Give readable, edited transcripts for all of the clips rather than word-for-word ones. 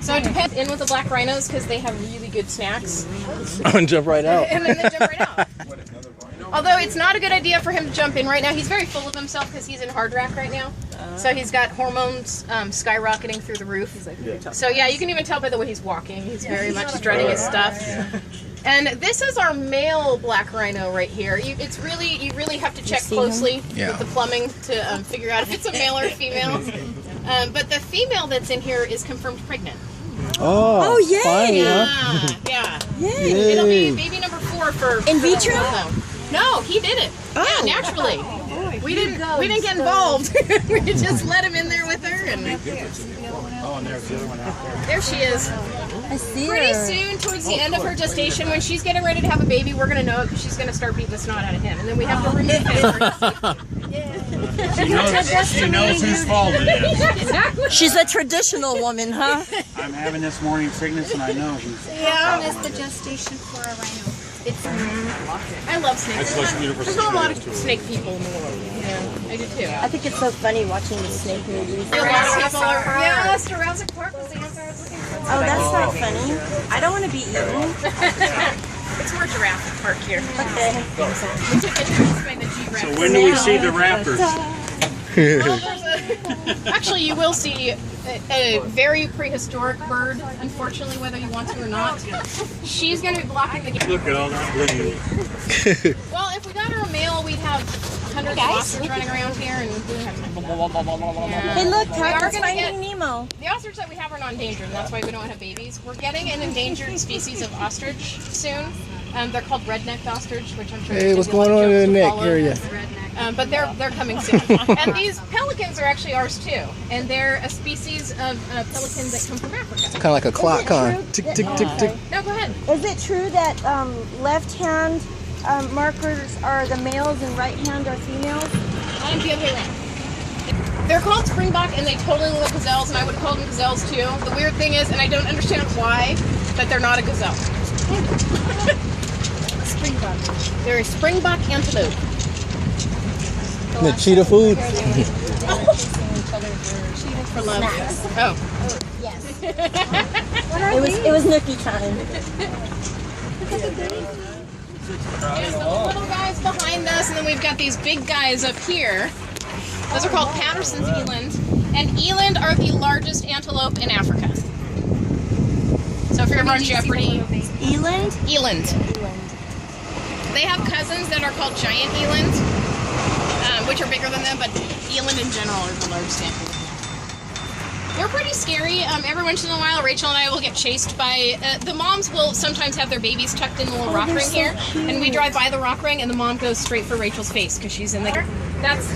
So it depends in with the black rhinos because they have really good snacks. And jump right out. And then they jump right out. Although it's not a good idea for him to jump in right now. He's very full of himself because he's in hard rack right now. So he's got hormones skyrocketing through the roof. So yeah, you can even tell by the way he's walking. He's very much strutting his stuff. And this is our male black rhino right here. You really have to check closely with the plumbing to figure out if it's a male or a female. But the female that's in here is confirmed pregnant. Oh yay! Finally, yeah. Yay. It'll be baby number 4 for in vitro. No, he did it. Oh. Yeah, naturally. We didn't get involved. We just let him in there with her, and there she is. I see Pretty her. soon, towards the end of her gestation, when she's getting ready to have a baby, we're gonna know it because she's gonna start beating the snot out of him, and then we have to remove him. She knows whose fault it is. Exactly. She's a traditional woman, huh? I'm having this morning sickness, and I know who's. How long is the gestation for a rhino? I love snakes. There's not a lot of snake people in the world. Yeah, I do too. I think it's so funny watching the snake movies. Yes, Jurassic Park was the answer I was looking for. Oh, that's not funny. I don't want to be eaten. It's more Jurassic Park here. Okay. So when do we see the raptors? Actually, you will see a very prehistoric bird, unfortunately, whether you want to or not. She's going to be blocking the game. Look at all that blue. Well, if we got her a male, we'd have hundreds of ostriches running around here, and we would have time. Hey, look, Captain's Finding Nemo. The ostrich that we have are not endangered, and that's why we don't have babies. We're getting an endangered species of ostrich soon. They're called red-necked ostrich, which I'm sure. Hey, what's going on in the neck area? But they're coming soon. And these pelicans are actually ours too. And they're a species of pelican that come from Africa. Kind of like a clock, huh? Tick, tick, tick, tick. No, go ahead. Is it true that left hand markers are the males and right hand are females? The other way around. They're called springbok, and they totally look like gazelles, and I would call them gazelles too. The weird thing is, and I don't understand why, but they're not a gazelle. Springbok. They're a springbok antelope. The cheetah food. For love. Oh. Yes. it was nookie time. There's the little guys behind us, and then we've got these big guys up here. Those are called Patterson's eland. And eland are the largest antelope in Africa. So if you're ever on Jeopardy. Eland? Eland. They have cousins that are called giant eland, which are bigger than them, but eland in general are the largest antelope. They're pretty scary. Every once in a while, Rachel and I will get chased by... the moms will sometimes have their babies tucked in the little rock ring here, and we drive by the rock ring, and the mom goes straight for Rachel's face because she's in there. That's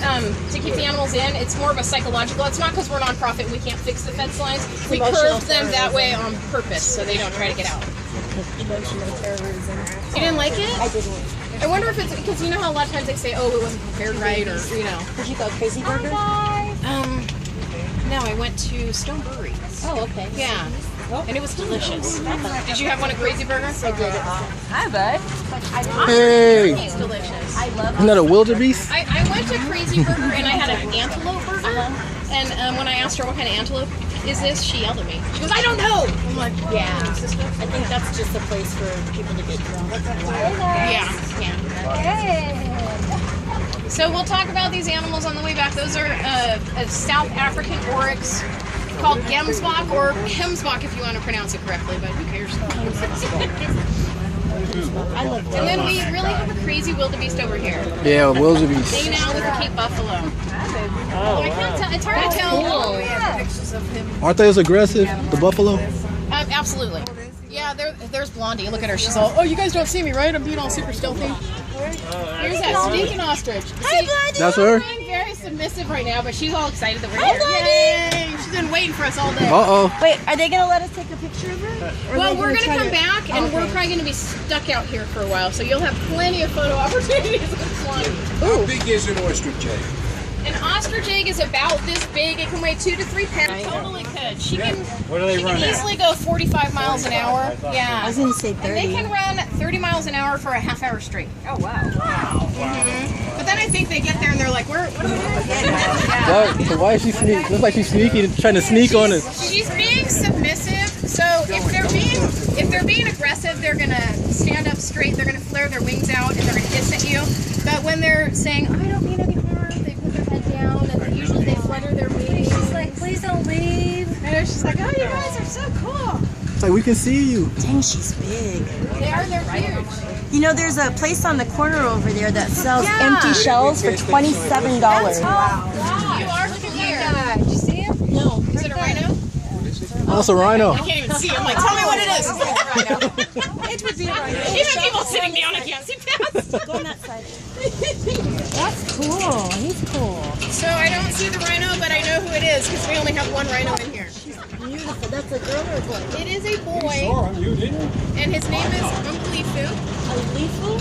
to keep the animals in. It's more of a psychological... It's not because we're nonprofit and we can't fix the fence lines. We curved them that way on purpose so they don't try to get out. Emotional terrorism. You didn't like it? I didn't. I wonder if it's... Because you know how a lot of times they say, oh, it wasn't prepared right, or, you know. Did you go Crazy Burger? No, I went to Stone Brewery. Oh, okay. Yeah. And it was delicious. Did you have one at Crazy Burger? I did. Hi, bud. Hey. It's delicious. I love Isn't that a wildebeest? I went to Crazy Burger and I had an antelope burger. And when I asked her what kind of antelope is this, she yelled at me. She goes, I don't know. I'm like, Yeah. I think that's just a place for people to get drunk. yeah. So we'll talk about these animals on the way back. Those are a South African oryx called Hemsbok, or Hemsbok if you want to pronounce it correctly, but who cares? I love And then we really have a crazy wildebeest over here. Yeah, wildebeest. They now with the Cape Buffalo. Oh, I can't tell. It's hard to tell. Aren't they as aggressive, the buffalo? Absolutely. Yeah, there's Blondie. Look at her. She's all, oh, you guys don't see me, right? I'm being all super stealthy. Here's that stinking ostrich. Hi, Blondie. That's her? She's being very submissive right now, but she's all excited that we're here. Yay! She's been waiting for us all day. Uh-oh. Wait, are they going to let us take a picture of her? Well, we're going to come back, and we're probably going to be stuck out here for a while, so you'll have plenty of photo opportunities with Blondie. How big is an ostrich egg? An ostrich egg is about this big. It can weigh 2 to 3 pounds. Totally could. She can. What do they She run can at? easily go 45 miles an hour. Yeah. I was gonna say And 30. they can run 30 miles an hour for a half hour straight. Oh, wow. But then I think they get there and they're like, what are we doing? Why is she sneaking? Looks like she's sneaking, trying to sneak on us. She's being submissive. So if they're being aggressive, they're gonna stand up straight. They're gonna flare their wings out and they're gonna hiss at you. But when they're saying, "I don't mean any harm," they put their head down and usually they flutter their wings. She's like, please don't leave. And she's like, "Oh, you guys are so cool." It's like we can see you. Dang, she's big. They're huge. You know, there's a place on the corner over there that sells Yeah. empty shells for $27. Wow. You are clear. Did you see him? No. Is it a rhino? Oh, it's a rhino. I can't even see. I'm like, tell me what it is. It would be a rhino. Even people sitting down, I can't see past. Go on that side. That's cool. He's cool. So I don't see the rhino, but I know who it is because we only have one rhino in here. Beautiful. That's a girl or a boy? It is a boy, and his name is Umleahfoo. Umleahfoo?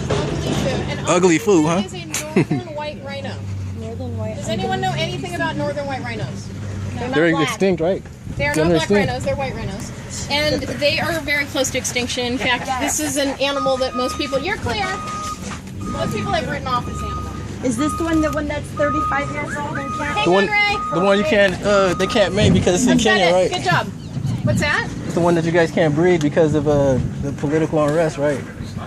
And Ugly-foo, huh? is a northern white rhino. Northern white. Does anyone know anything about northern white rhinos? They're not They're black. extinct, right? They're They're not black extinct. rhinos, they're white rhinos. And they are very close to extinction. In fact, this is an animal that most people, you're clear, most people have written off this animal. Is this the one that's 35 years old and can't? Hang on, Ray. The one you can't, they can't mate because it's in Said Kenya, it. right? Good job. What's that? It's the one that you guys can't breed because of the political unrest, right?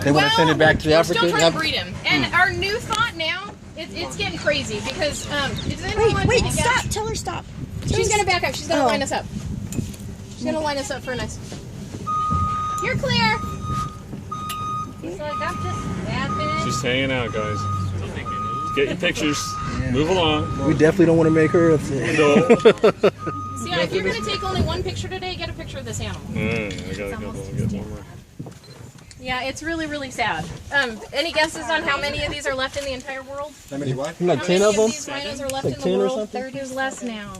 They want to send it back to we're Africa. still trying to breed him. And our new thought now, it's getting crazy because, does anyone want Wait, to guess? stop. Tell her stop. She's gonna back up. She's gonna Oh. line us up. She's gonna line us up for a nice. You're clear. He's like, I'm just yapping. She's hanging out, guys. Get your pictures. Move along. We definitely don't want to make her upset. No. So yeah, if you're gonna take only one picture today, get a picture of this animal. I gotta go get one more. Yeah, it's really, really sad. Any guesses on how many of these are left in the entire world? Like How 10 many of them? these rhinos are left Like in the 10 or world? something? There's less now.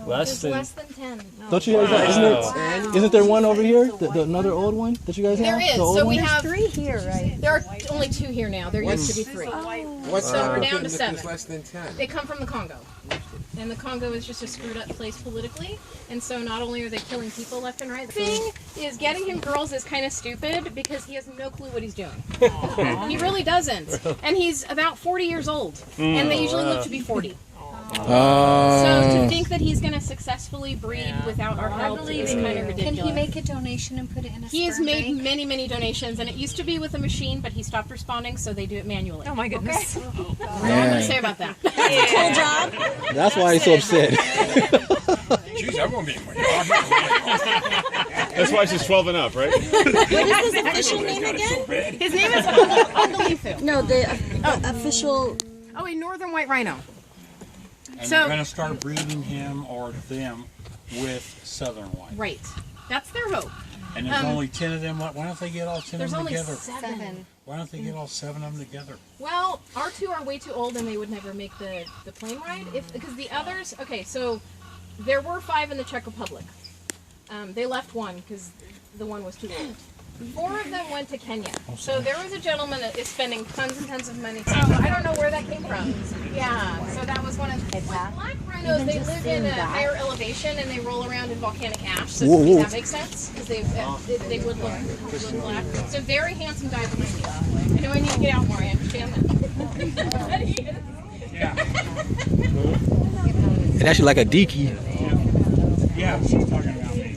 Less than. Less than 10. No. Don't you guys have, isn't there one over here? Another old one that you guys have? There is. The old So we one? have 3 here, right? There are only 2 here now. There used to be 3. What's So we're down to 7. less than 10? They come from the Congo. And the Congo is just a screwed up place politically. And so not only are they killing people left and right, the thing is getting him girls is kind of stupid because he has no clue what he's doing. He really doesn't. And he's about 40 years old. And they usually live to be 40. So to think that he's going to successfully breed without our help is kind of ridiculous. Can he make a donation and put it in a He has sperm made bank? many, many donations, and it used to be with a machine, but he stopped responding, so they do it manually. Oh my goodness. That's all I'm going to say about that. Cool job. That's why he's so upset. Jeez, I won't be That's why she's 12 and up, right? What is his official name again? His name is Antelope. No, the official. Oh, a northern white rhino. And So- they're going to start breeding him or them with southern white. Right. That's their hope. And there's only 10 of them. Why don't they get all 10 of There's them only together? 7. Why don't they get all 7 of them together? Well, our 2 are way too old, and they would never make the plane ride. Because the others, okay, so there were 5 in the Czech Republic. They left 1 because the one was too old. 4 of them went to Kenya. So there was a gentleman that is spending tons and tons of money. So I don't know where that came from. Yeah, so that was one of the black rhinos. They live in a higher elevation and they roll around in volcanic ash. So to me that makes sense because they would look black. So very handsome guy behind you. I know I need to get out more. I understand that. Yeah. It's actually like a deaky. Yeah, she's talking about me.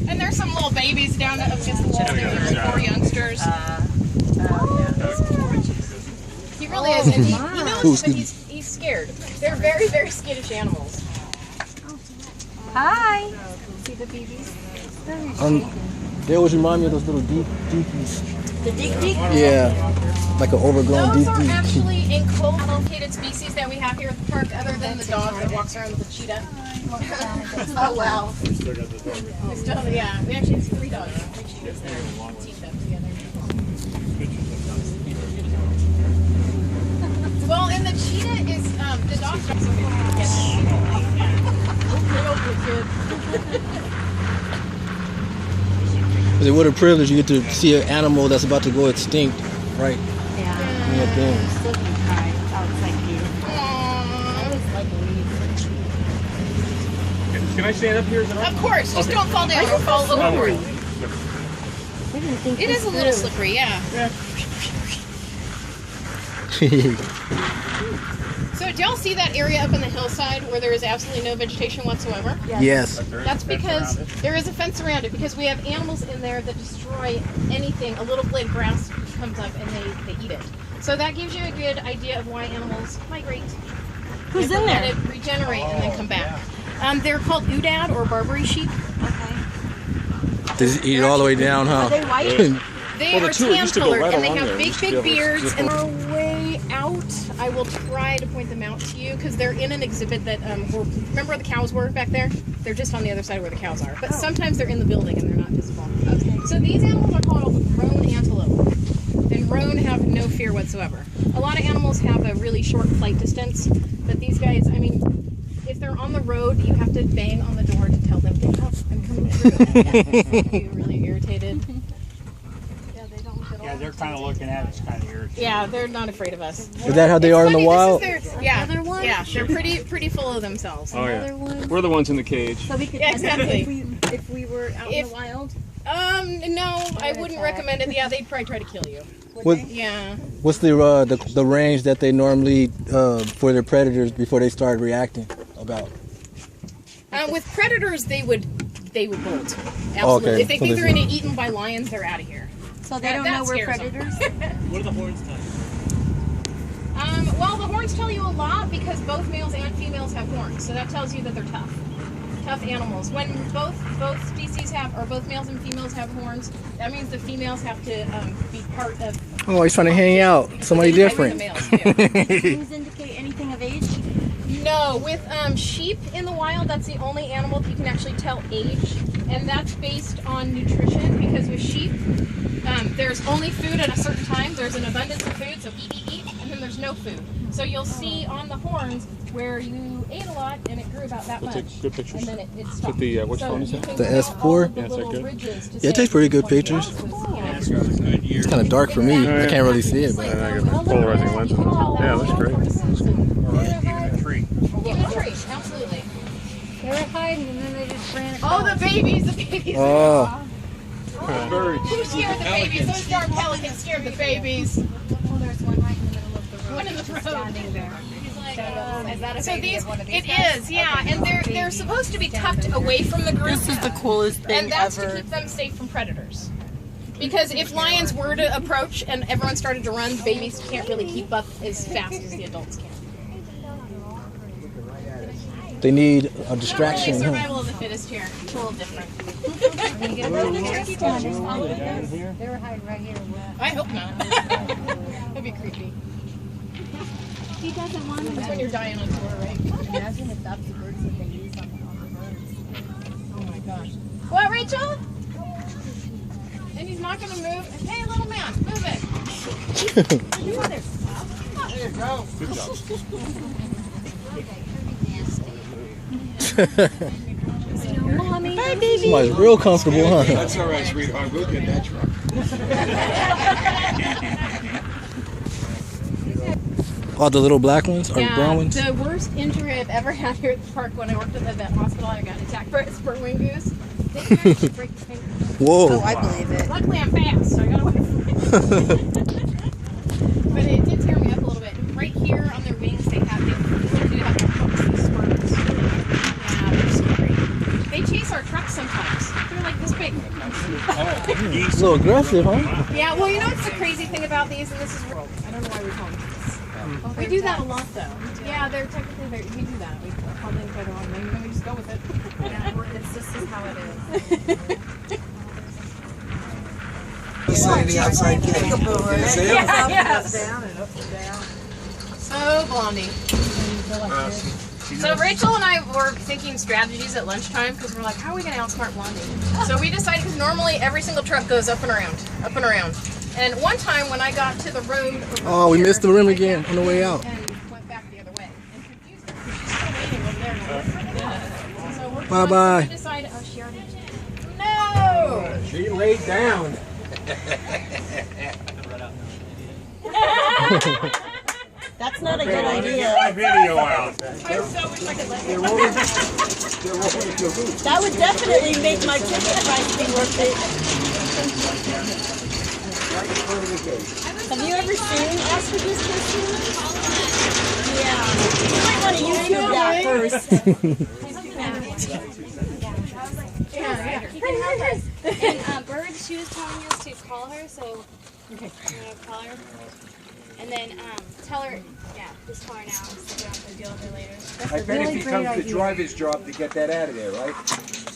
And there's some little babies down against the wall there. They're 4 youngsters. He really is. And he knows that he's scared. They're very, very skittish animals. Hi. See the babies? They always remind me of those little deakies. The deek. Yeah, like an overgrown Those deep are actually in co-located species that we have here at the park, other than the dog that walks around with the cheetah. Oh wow. We still, yeah. We actually have 3 dogs, 3 cheetahs there. Teach them together. Well, and the cheetah is the dog's so What a privilege you get to see an animal that's about to go extinct, right? Yeah. Can I stand up here? Of course, just don't fall down or fall overboard. It is a little slippery, yeah. So do y'all see that area up on the hillside where there is absolutely no vegetation whatsoever? Yes. That's because there is a fence around it, because we have animals in there that destroy anything. A little blade of grass comes up and they eat it. So that gives you a good idea of why animals migrate. Who's in Let there? it regenerate and then come back. They're called Oodad or Barbary sheep. Okay. They just eat it all the way down, huh? Are they white? They Well, the are two used to go tan-colored right and they along have there. We big, used to be big able to beards zip and them. they're way out. I will try to point them out to you because they're in an exhibit that, remember where the cows were back there? They're just on the other side of where the cows are. But sometimes they're in the building and they're not visible. Okay. So these animals are called Roan antelope. And Roan have no fear whatsoever. A lot of animals have a really short flight distance, but these guys, I mean, if they're on the road, you have to bang on the door to tell them, get up, I'm coming through. You're really irritated. Yeah, they're kind of looking at us, kind of irritated. Yeah, they're not afraid of us. Is that how they are in the Funny, wild? this is their, yeah, they're pretty full of themselves. Oh yeah. We're the ones in the cage. So we could Yeah, exactly. if we were out in the wild. No, I wouldn't recommend it. Yeah, they'd probably try to kill you. Yeah. What's the range that they normally for their predators before they start reacting about? With predators, they would bolt. Absolutely. Okay, If they so think this they're gonna get eaten by lions, they're out of here. So they don't That know we're scares 'em. predators? What do the horns tell you? Well, the horns tell you a lot because both males and females have horns, so that tells you that they're tough. Tough animals. When both species have, or both males and females have horns, that means the females have to be part of. Oh, he's trying to hang out. Somebody the different. males do. Things indicate anything of age? No, with sheep in the wild, that's the only animal that you can actually tell age, and that's based on nutrition. Because with sheep, there's only food at a certain time. There's an abundance of food, so eat, and then there's no food. So you'll see on the horns where you ate a lot and it grew about that We'll much. take good pictures. And then it Is stopped. it the, which So phone is you that? can The count S4? all of the Yeah, is that little good? ridges to Yeah, it say takes pretty good which one pictures. was, It's kind of dark for me. I can't really see it, but I got polarizing lenses. Yeah, that's great. Even a tree, absolutely. They were hiding and then they just ran across. Oh, the babies, the babies. oh, Who scared the babies? Those dark pelicans scared the babies. Oh, there's one right in the middle of the road. One in the road. Standing there. Is that a So baby these, of one of these it guys? is, yeah, and they're supposed to be tucked away from the group. This is the coolest thing And that's ever. to keep them safe from predators. Because if lions were to approach and everyone started to run, the babies can't really keep up as fast as the adults can. they need a Not distraction. really Huh? survival of the fittest here. It's a little different. They were hiding right here. I hope not. That'd be creepy. He doesn't want to. That's when you're dying on tour, right? Imagine if that's the birds that they use on the birds. Oh my gosh. What, Rachel? And he's not going to move. Hey, little man, move it. There you go. Good job. Mommy. Hi, baby. Somebody's real comfortable, huh? That's all right, sweetheart. We'll get that truck. Oh, the little black ones or Yeah, brown ones? the worst injury I've ever had here at the park when I worked at the vet hospital, I got attacked by a spur wing goose. They can actually break his finger. Whoa. I believe it. Luckily, I'm fast, so I got away from it. But it did tear me up a little bit. Right here on their wings, they really do have their hooks and spurs. Yeah, they're scary. They chase our trucks sometimes. They're like this big. It's a little aggressive, huh? Yeah, well, you know what's the crazy thing about these, and this is, I don't know why we call them this. We do that a lot, though. Yeah, they're technically, we do that. We call them by the wrong name, and we just go with it. Yeah, it's just how it is. The outside cage. See him? Yes. So Blondie. So Rachel and I were thinking strategies at lunchtime because we're like, how are we going to outsmart Blondie? So we decided, because normally every single truck goes up and around, up and around. And one time when I got to the road, over Oh, we here, missed the rim again on the way out. and went back the other way and confused her because she's still waiting over there. So we're Bye-bye. We decided, oh, she already did. No! She laid down. That's not a good idea. Video out. I so wish I could let you. That would definitely make my ticket price be worth it. Have you ever seen ostriches, Christina? Yeah. You might want to YouTube that first. And Bird, she was telling us to call her, so okay. I'm gonna call her. And then tell her, just call her now. So we don't have to deal with her later. I bet it becomes the driver's job to get that out of there, right?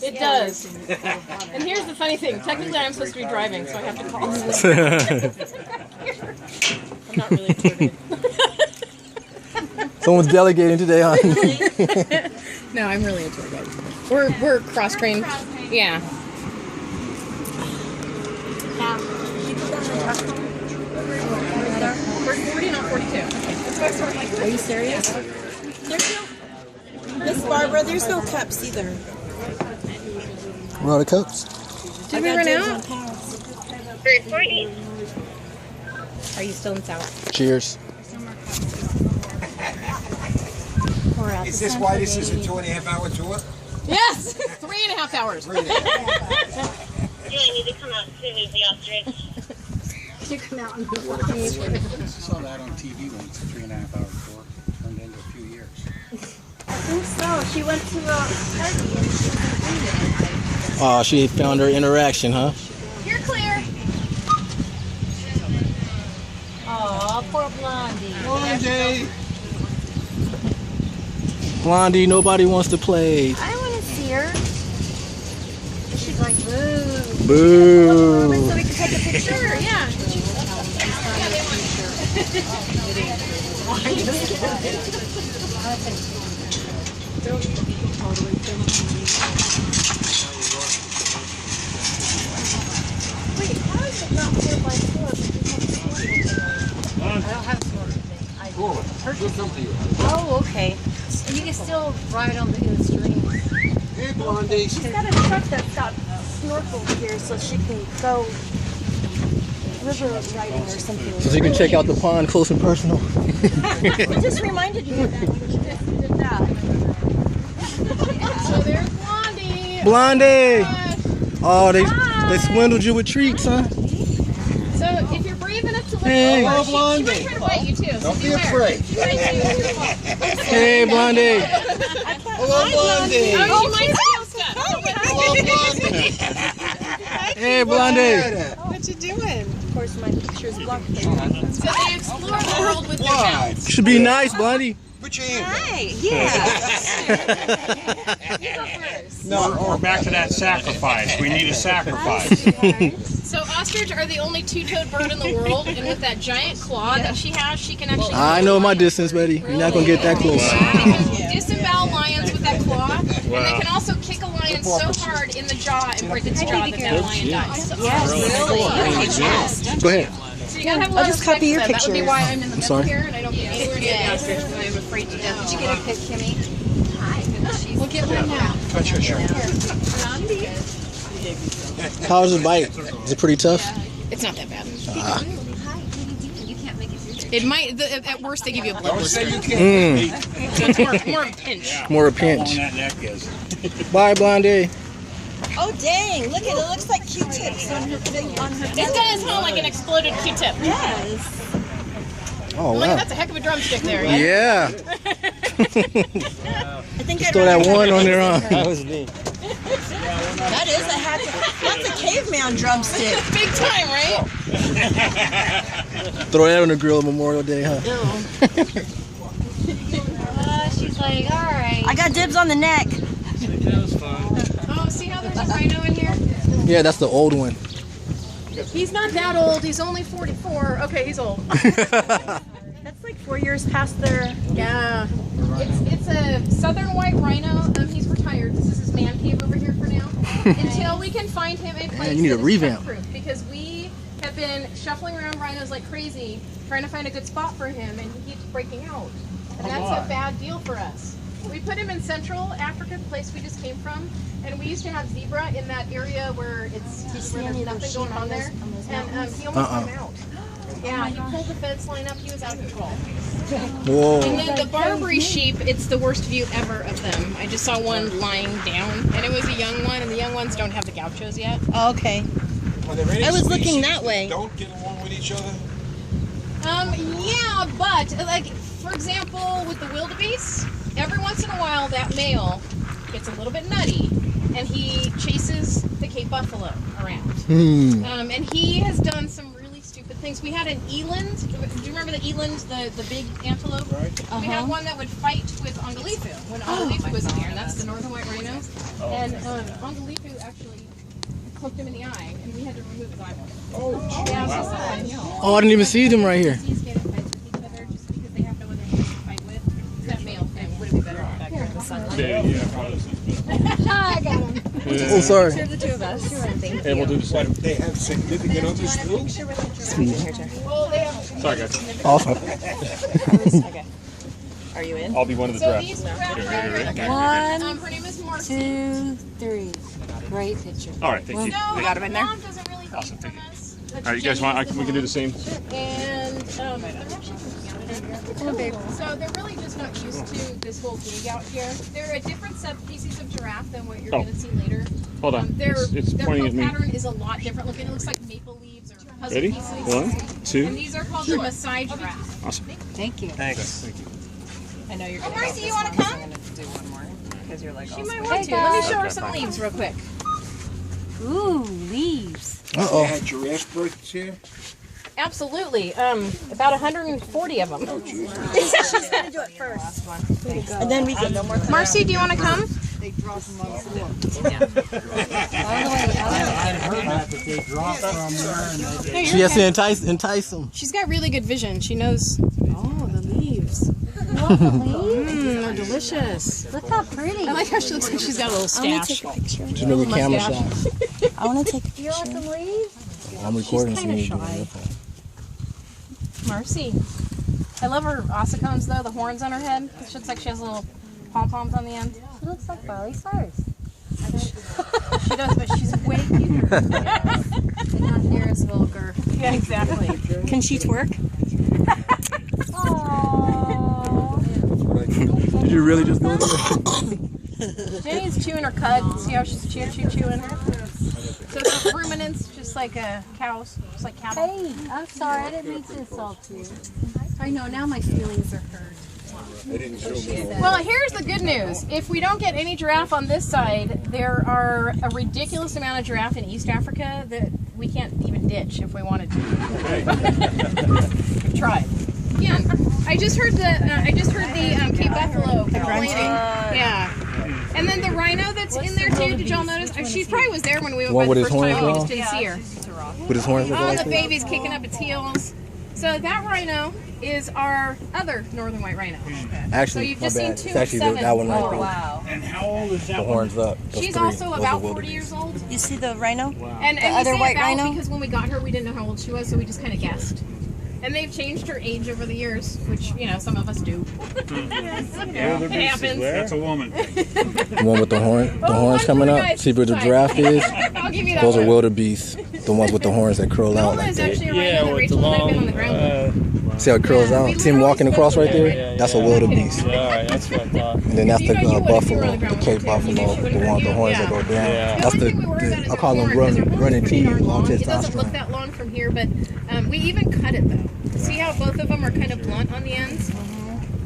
It does. And here's the funny thing. Technically, I'm supposed to be driving, so I have to call. I'm not really a tour guide. Someone's delegating today, huh? No, I'm really a tour guide. We're cross-trained. Yeah. We're 40, not 42. That's why I started like, are you serious? There's no, Miss Barbara, there's no cups either. We're out of cups. Did we run out? Are you still in South? Cheers. Is this why this is a 2.5-hour tour? Yes! 3.5 hours. I need to come out to the ostrich. You come out and I saw that on TV once, a 3.5-hour tour. Turned into a few years. I think so. She went to a party and she was Oh, she found her interaction, huh? You're clear. Aw, poor Blondie. Blondie! Blondie, nobody wants to play. I want to see her. She's like, boo. Boo. So we can take a picture. Sure, yeah. Wait, how is it not 4x4? I don't have a snorkel thing. Oh, okay. And you can still ride on the stream. Hey, Blondie. She's got a truck that's got snorkels here so she can go river riding or something. So you can check out the pond close and personal. It just reminded me of that when she just did that. So there's Blondie. Blondie! Oh, they swindled you with treats, huh? So if you're brave enough to look Hey. over, Hello, she might try to bite you too. So Don't be beware. afraid. She might do it. Hey, Blondie. Hello, Blondie! Oh, she might steal stuff. Hey, Blondie. What you doing? Of course, my picture's blocked. So they explore the world with their Why? mouths. You should be nice, Blondie. Put your hand Or back to that sacrifice. We need a sacrifice. So ostrich are the only two-toed bird in the world, and with that giant claw that she has, she can actually. I know my distance, buddy. You're not going to get that close. They can disembowel lions with that claw, and they can also kick a lion so hard in the jaw and break its jaw that that lion dies. So, Go ahead. so you gotta have a lot of just copy respect your for them. That would be pictures. why I'm in the middle sorry? here, and I don't get anywhere near the ostrich because I'm afraid to death. Did you get a pic, Kimmy? We'll get one now. Touch your shirt. How's the bite? Is it pretty tough? It's not that bad. You can't make it through there. It might. At worst, they give you a blood Don't say blister. you can't. So it's more of a pinch. More a How long pinch. that neck is. Bye, Blondie. Oh, dang. Look, it looks like Q-tips on her thing, on her It does smell like an exploded Q-tip. Yes. Oh, Look, wow. that's a heck of a drumstick there. Yeah. I think Just throw that one on there, huh? That was me. That is that's a caveman drumstick. Big time, right? Throw that on the grill Memorial Day, huh? She's like, all right. I got dibs on the neck. Oh, see how there's a rhino in here? Yeah, that's the old one. He's not that old. He's only 44. Okay, he's old. That's like 4 years past their. Yeah. It's a southern white rhino. He's retired. This is his man cave over here for now. Until we can find him a place Man, you need a that is revamp. pet-proof, because we have been shuffling around rhinos like crazy, trying to find a good spot for him, and he keeps breaking out. And that's a bad deal for us. We put him in Central Africa, the place we just came from, and we used to have zebra in that area where there's nothing going on there, and he almost came out. Yeah, he pulled the fence line up. He was out of control. Whoa. And then the Barbary sheep, it's the worst view ever of them. I just saw one lying down, and it was a young one, and the young ones don't have the gauchos yet. Oh, okay. Are there any I was looking species that way. Don't get along with each other? Yeah, but, like, for example, with the wildebeest, every once in a while that male gets a little bit nutty, and he chases the Cape buffalo around. And he has done some really stupid things. We had an eland. Do you remember the eland, the big antelope? Right. We had one that would fight with Umleahfoo when Umleahfoo was in there, and that's the northern white rhino. And Umleahfoo actually poked him in the eye, and we had to remove his eyeball. Oh, yeah, Oh, I didn't even see them right here. He's getting fights with each other just because they have no other things to fight with. That male thing would it be better back here in the sunlight? I got him. Oh, sorry. The two of us. Hey, we'll do the same. They have significant others too? Well, they have. Sorry, guys. Awesome. Okay. Are you in? I'll be one of the So drafts. these giraffe right here. One, Her name is Marcy. 2, 3. Great picture. All right, thank you. No, We got him in there? Mom doesn't really feed Awesome, from thank you. us. All right, you guys want? We can do the same. And they're actually from Canada. So they're really just not used to this whole gig out here. They're a different subspecies of giraffe than what you're going to see later. Hold on. Their It's pointing at coat me. pattern is a lot different looking. It looks like maple leaves or puzzle Ready? pieces. 1, 2. And these are called the Maasai giraffe. Awesome. Thank you. Thanks. Thank you. I know you're going to Marcy, you want to come? I'm going to do one more because you're like She all might squishy. want to. Let me show her some leaves real quick. Ooh, leaves. They Uh-oh. had giraffe births here? Absolutely. About 140 of them. She's going to do it first. And then we can no more. Marcy, do you want to come? She has to entice them. She's got really good vision. She knows. Oh, the leaves. They're delicious. Look how pretty. I like how she looks like she's got a little stash. She's making camera shots. I want to take a You want some leaves? I'm recording, so you need to do kinda it. Marcy. I love her ossicones though, the horns on her head. It looks like she has little pom-poms on the end. She looks like Miley Cyrus. She does, but she's way cuter. And not near as vulgar. Yeah, exactly. Can she twerk? Did you really just go there? Jenny's chewing her cud. See how she's chewing? So it's ruminants, just like cows, just like cattle. Hey, I'm sorry. I didn't mean to insult you. I know. Now my feelings are hurt. Well, here's the good news. If we don't get any giraffe on this side, there are a ridiculous amount of giraffe in East Africa that we can't even ditch if we wanted to. We've tried. Yeah, I just heard the Cape buffalo complaining. Yeah. And then the rhino that's in there too. Did y'all notice? She probably was there when we went One by with the his first time. horns We on? just didn't see her. With his horns Oh, like the that? baby's kicking up its heels. So that rhino is our other northern white rhino. Actually, So you've my just seen bad. two It's actually of that one right seven. there. Wow. And how old is that The one? horns up. Those She's three. also Those about are 40 wildebeest. years old. You see the rhino? And The we other say white about rhino? because when we got her, we didn't know how old she was, so we just kind of guessed. And they've changed her age over the years, which, you know, some of us do. Yeah, It happens. that's a woman. The one with the horns one coming for the up. guys See where the this giraffe is? I'll give you that Those are one. wildebeest. The ones with the horns that curl out Wilma like is that. actually a rhino that Rachel and I have been on the ground with. See how it curls out? See him walking across right there? That's a wildebeest. Alright, that's what I thought. And then that's You know you the would if you were on buffalo, the ground the with Cape her, too. buffalo, You know she the wouldn't one hurt with the you. horns Yeah. that go down. The That's only thing we worry about is I her call them horn, 'cause her horns running really teeth aren't on long. It doesn't look testosterone. that long from here, but we even cut it though. See how both of them are kind of blunt on the ends?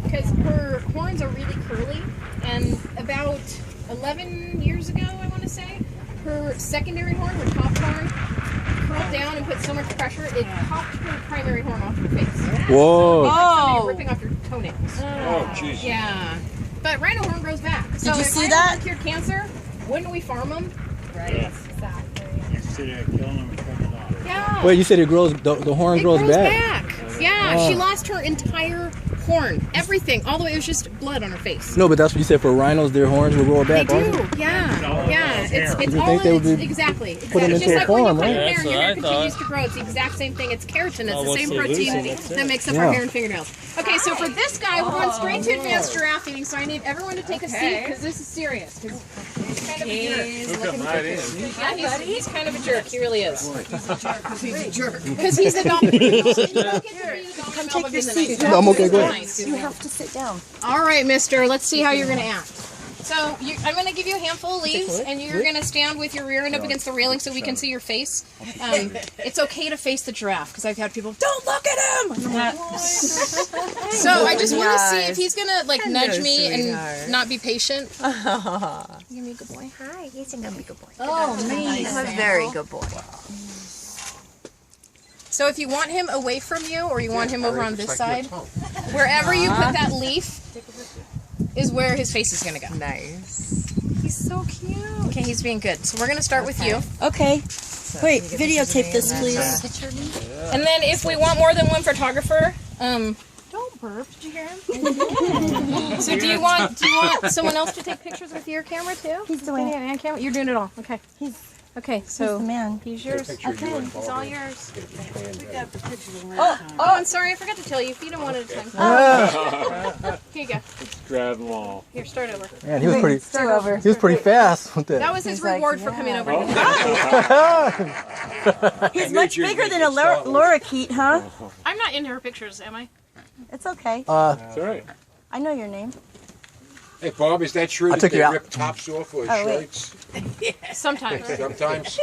Because her horns are really curly, and about 11 years ago, I want to say, her secondary horn, her top horn, curled down and put so much pressure, it popped her primary horn off her face. Whoa. Oh! Ripping off your toenails. Oh, jeez. Yeah. But rhino horn grows back. So you if see rhino that? horn cured cancer, wouldn't we farm them? Instead of killing them and cutting it off. Yeah. Wait, you said it grows, the horn It grows back? Yeah, Oh. she lost her entire horn, everything, all the way. It was just blood on her face. No, but that's what you said for rhinos, their horns will grow They back. also? do, yeah. it's You all think they would be exactly. put them It's into just a like when you farm, put right? your hair That's and your what hair I continues thought. to grow. It's the exact same thing. It's keratin. It's Oh, the once same they lose protein it, that's that it. makes up Yeah. our hair and fingernails. Okay, so for this guy, we're going straight to advanced giraffe feeding. So I need everyone to take a seat because this is serious. Because he's kind of a jerk. Come right in. Yeah, he's kind of a jerk. He really is. Because he's the dominant. Come take your seat. No, I'm okay, go ahead. You have to sit down. All right, mister. Let's see how you're going to act. So I'm going to give you a handful of leaves, and you're going to stand with your rear end up against the railing so we can see your face. It's okay to face the giraffe, because I've had people, don't look at him! So I just want to see if he's going to like nudge me and not be patient. You gonna be a good boy? Hi, he's a good boy. Oh, man. He's a very good boy. So if you want him away from you, or you want him over on this side, wherever you put that leaf is where his face is going to go. Nice. He's so cute. Okay, he's being good. So we're going to start with you. Okay. Wait, videotape this, please. And then if we want more than one photographer, don't burp. Did you hear him? So do you want someone else to take pictures with your camera too? He's doing it. And camera? You're doing it all. Okay. Okay, so He's the man. he's yours. Picture of you Okay, and it's all yours. Oh, I'm sorry, I forgot to tell you. Feed him one at a time. Here you go. Grab them all. Here, start over. Man, he was pretty. start over. He was pretty fast with That that. was his He's like, reward for coming over. He's much bigger than a lorikeet, huh? I'm not into her pictures, am I? It's okay. That's all right. I know your name. Hey, Bob, is that true I that took they you out. rip tops off or Oh, wait. shirts Sometimes. sometimes?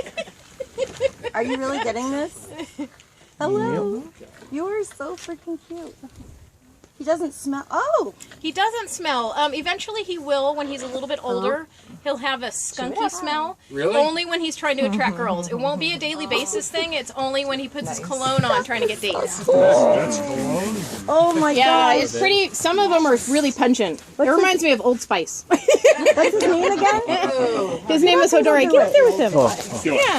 Are you really getting this? Hello. You are so freaking cute. He doesn't smell. Oh, He doesn't smell. Eventually he will when he's a little bit older. He'll have a skunky smell. Really? Only when he's trying to attract girls. It won't be a daily basis thing. It's only when he puts his cologne on trying to get dates. oh my Yeah, God. it's pretty. Some of them are really pungent. It reminds me of Old Spice. What's his name again? His name is Hodori. Get up there with him. Oh. Yeah.